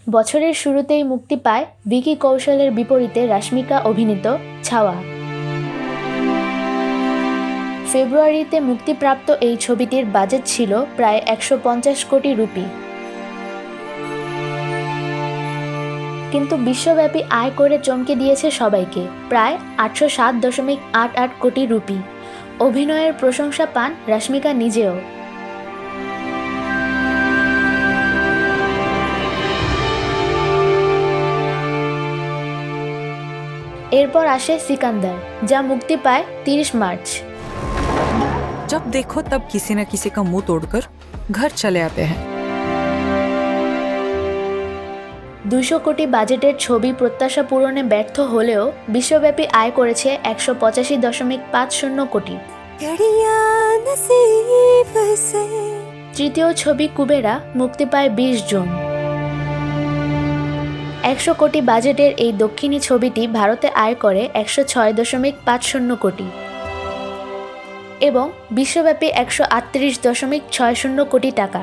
বছরের শুরুতেই মুক্তি পায় ভিকি কৌশলের বিপরীতে রাশমিকা অভিনীত ছাওয়া। ফেব্রুয়ারিতে মুক্তিপ্রাপ্ত এই ছবিটির বাজেট ছিল প্রায় ১৫০ কোটি রুপি, কিন্তু বিশ্বব্যাপী আয় করে চমকে দিয়েছে সবাইকে, প্রায় ৮০৭.৮৮ কোটি রুপি। অভিনয়ের প্রশংসা পান রাশমিকা নিজেও। এরপর আসে সিকান্দার, যা মুক্তি পায় ৩০ মার্চ। जब देखो तब किसी न किसी का मुंह तोड़कर घर चले आते हैं। ২০০ কোটি বাজেটের ছবি প্রত্যাশা পূরণে ব্যর্থ হলেও বিশ্বব্যাপী আয় করেছে ১৮৫.৫০ কোটি। তৃতীয় ছবি কুবেরা মুক্তি পায় ২০ জুন। ১০০ কোটি বাজেটের এই দক্ষিণী ছবিটি ভারতে আয় করে ১০৬.৫০ কোটি এবং বিশ্বব্যাপী ১৩৮.৬০ কোটি টাকা।